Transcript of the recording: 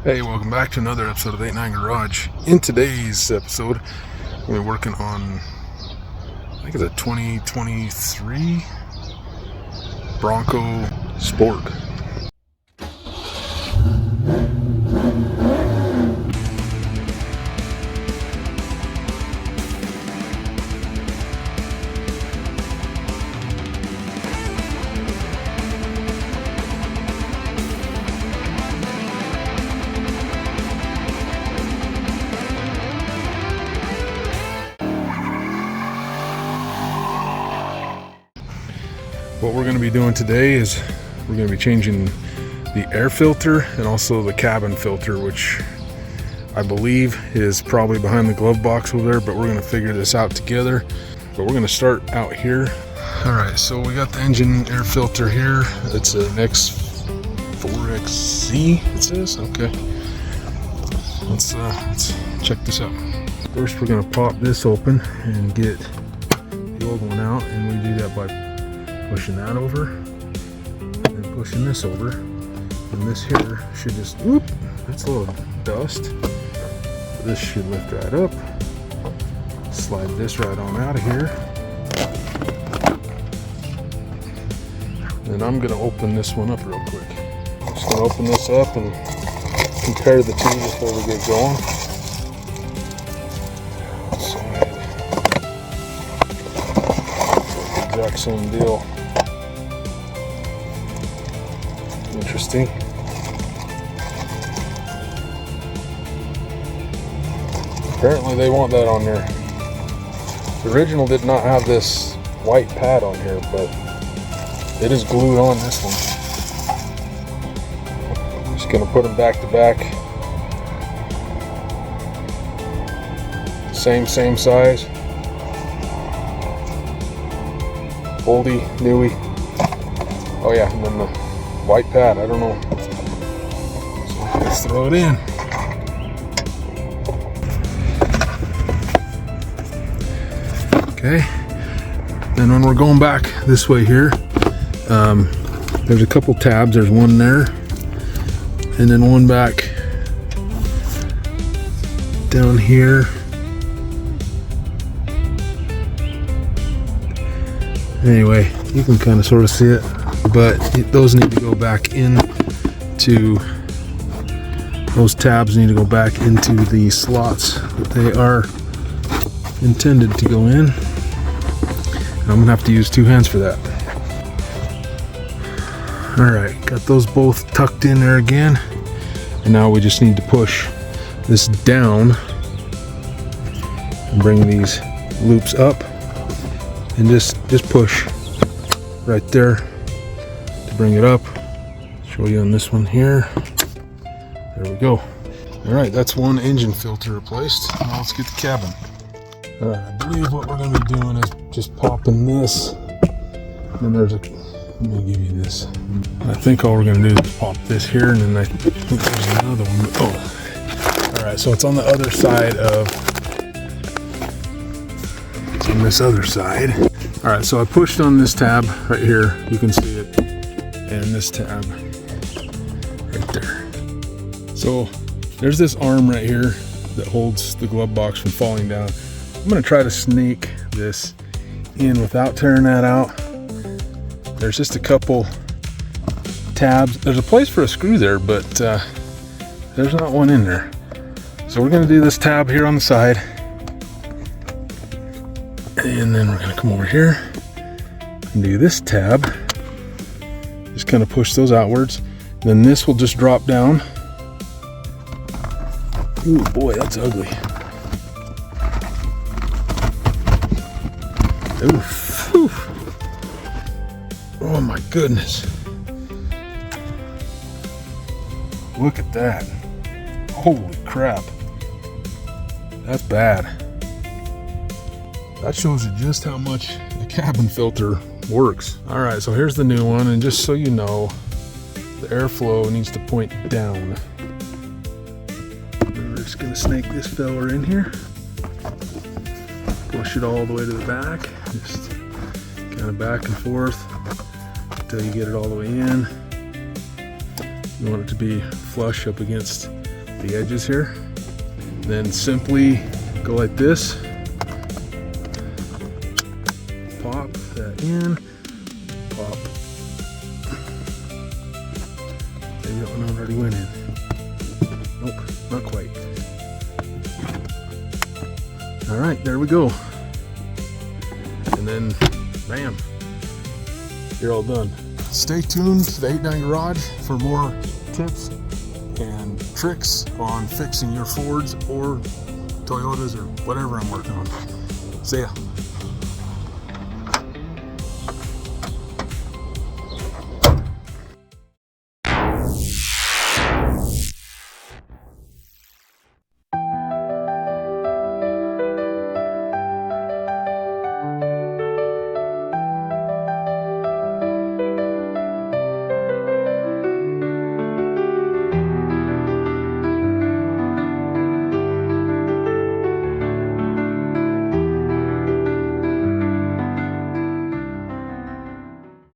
Hey, welcome back to another episode of 89 Garage. In today's episode, we're working on, I think it's a 2023 Bronco Sport. What we're going to be doing today is we're going to be changing the air filter and also the cabin filter, which I believe is probably behind the glove box over there, but we're going to figure this out together. But we're going to start out here. Alright, so we got the engine air filter here. It's an X4XZ, it says. Okay. Let's check this out. First we're going to pop this open and get the old one out, and we do that by pushing that over and pushing this over, and this here should just, whoop, that's a little dust. This should lift right up. Slide this right on out of here, and I'm gonna open this one up real quick. I'm just gonna open this up and compare the two before we get going. Exact same deal. Interesting. Apparently they want that on there. The original did not have this white pad on here, but it is glued on this one. Just gonna put them back to back. Same size. Oldie, newie. Oh yeah, and then the white pad, I don't know. So let's throw it in. Okay, and when we're going back this way here, there's a couple tabs. There's one there, and then one back down here. Anyway, you can kind of sort of see it, but those need to go back into, those tabs need to go back into the slots that they are intended to go in. And I'm gonna have to use two hands for that. Alright, got those both tucked in there again, and now we just need to push this down and bring these loops up. And just push right there to bring it up. Show you on this one here. There we go. All right, that's one engine filter replaced. Now let's get the cabin. All right, I believe what we're going to be doing is just popping this. And then there's a, let me give you this. I think all we're going to do is pop this here, and then I think there's another one. Oh, all right, so it's on the other side of, on this other side. All right, so I pushed on this tab right here, you can see it, and this tab right there. So there's this arm right here that holds the glove box from falling down. I'm gonna try to sneak this in without tearing that out. There's just a couple tabs. There's a place for a screw there, but there's not one in there. So we're gonna do this tab here on the side. And then we're going to come over here and do this tab. Just kind of push those outwards. Then this will just drop down. Ooh, boy, that's ugly. Oof. Oof. Oh my goodness. Look at that. Holy crap. That's bad. That shows you just how much the cabin filter works. All right, so here's the new one, and just so you know, the airflow needs to point down. We're just gonna snake this fella in here. Push it all the way to the back. Just kind of back and forth until you get it all the way in. You want it to be flush up against the edges here. Then simply go like this. Pop that in. Pop. Maybe that one already went in. Nope, not quite. All right, there we go. And then, bam, you're all done. Stay tuned to the 89 Garage for more tips and tricks on fixing your Fords or Toyotas or whatever I'm working on. See ya.